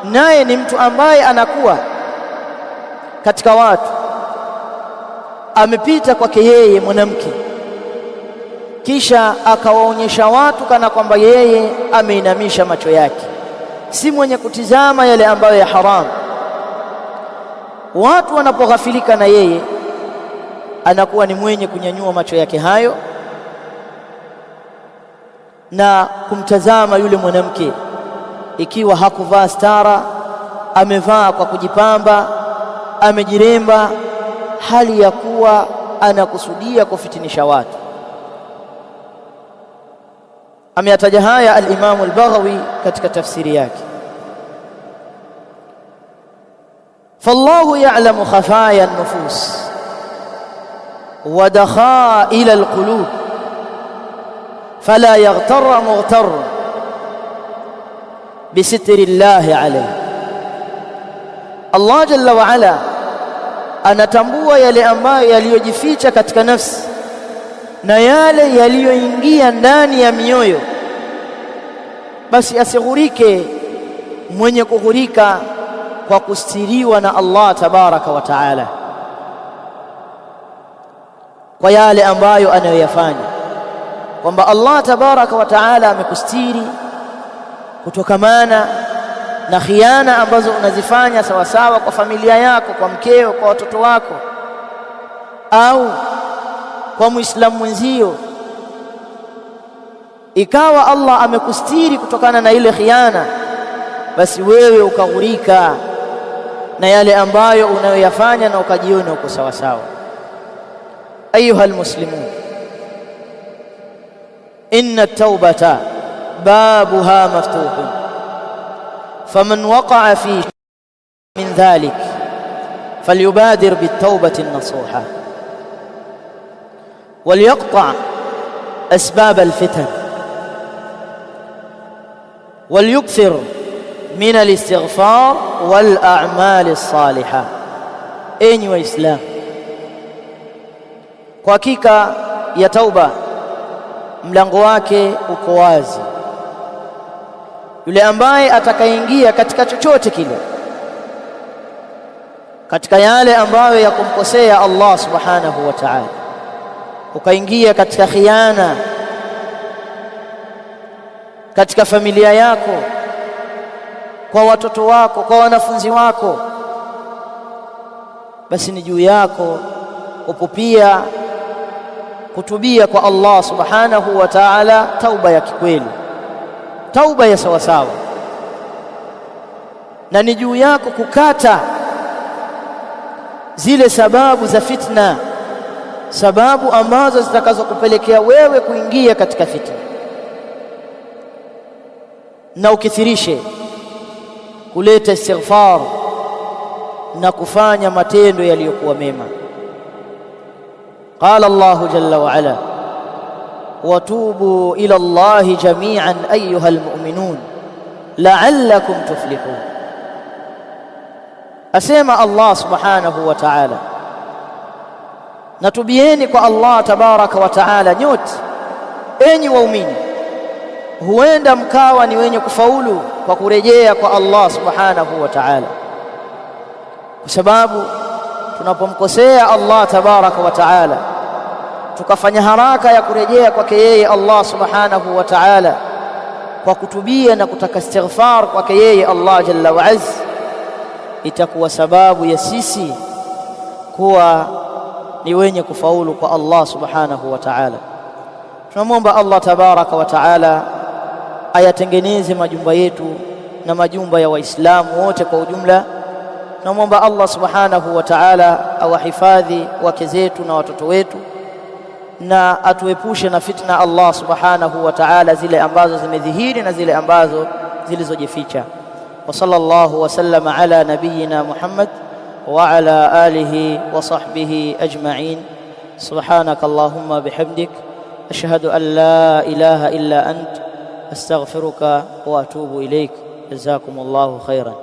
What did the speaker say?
naye ni mtu ambaye anakuwa katika watu amepita kwake yeye mwanamke, kisha akawaonyesha watu kana kwamba yeye ameinamisha macho yake, si mwenye kutizama yale ambayo ya haramu. Watu wanapoghafilika na yeye, anakuwa ni mwenye kunyanyua macho yake hayo na kumtazama yule mwanamke, ikiwa hakuvaa stara, amevaa kwa kujipamba, amejiremba, hali ya kuwa anakusudia kufitinisha watu. Ameyataja haya al-Imam al-Baghawi katika tafsiri yake. Fallahu ya'lamu khafaya an-nufus wa dakhail al-qulub fala yaghtarra mughtar bisitri Allah alayhi. Allah jalla wa ala anatambua yale ambayo yaliyojificha katika nafsi na yale yaliyoingia ndani ya mioyo, basi asighurike mwenye kughurika kwa kustiriwa na Allah tabaraka wa taala kwa yale ambayo anayoyafanya, kwamba Allah tabaraka wa taala amekustiri kutokamana na khiana ambazo unazifanya sawasawa kwa familia yako, kwa mkeo, kwa watoto wako, au kwa muislamu mwenzio. Ikawa Allah amekustiri kutokana na ile khiana, basi wewe ukaghurika na yale ambayo unayoyafanya na ukajiona uko sawa sawa. Ayuha almuslimun, inna at-taubata babuha maftuhun faman waqa'a fi min dhalik falyubadir bit-taubati an-nasuha وليقطع أسباب الفتن وليكثر من الاستغفار والأعمال الصالحة. Enyi Waislamu, kwa hakika ya tauba mlango wake uko wazi. Yule ambaye atakayeingia katika chochote kile katika yale ambayo ya kumkosea Allah subhanahu wa ta'ala, ukaingia katika khiana katika familia yako, kwa watoto wako, kwa wanafunzi wako, basi ni juu yako upupia kutubia kwa Allah subhanahu wa ta'ala tauba ya kikweli, tauba ya sawasawa, na ni juu yako kukata zile sababu za fitna, sababu ambazo zitakazokupelekea wewe kuingia katika fitna, na ukithirishe kuleta istighfar na kufanya matendo yaliyokuwa mema. Qala Allahu jalla wa ala, watubu ila Allahi jami'an ayyuha almu'minun la'allakum tuflihun. Asema Allah subhanahu wa ta'ala, natubieni kwa Allah tabaraka wa taala nyote enyi waumini, huenda mkawa ni wenye kufaulu kwa kurejea kwa Allah subhanahu wa taala, kwa sababu tunapomkosea Allah tabaraka wa taala tukafanya haraka ya kurejea kwake yeye Allah subhanahu wa taala kwa kutubia na kutaka istighfar kwake yeye Allah jalla wa azza, itakuwa sababu ya sisi kuwa ni wenye kufaulu kwa Allah subhanahu wa ta'ala. Tunamwomba Allah tabaraka wa ta'ala ayatengeneze majumba yetu na majumba ya Waislamu wote kwa ujumla. Tunamwomba Allah subhanahu wa ta'ala awahifadhi wake zetu na watoto wetu, na atuepushe na fitna Allah subhanahu wa ta'ala, zile ambazo zimedhihiri na zile ambazo zilizojificha. Wa sallallahu wa sallama ala nabiyyina Muhammad وعلى آله وصحبه أجمعين. سبحانك اللهم بحمدك أشهد أن لا إله إلا أنت أستغفرك وأتوب إليك. جزاكم الله خيرا.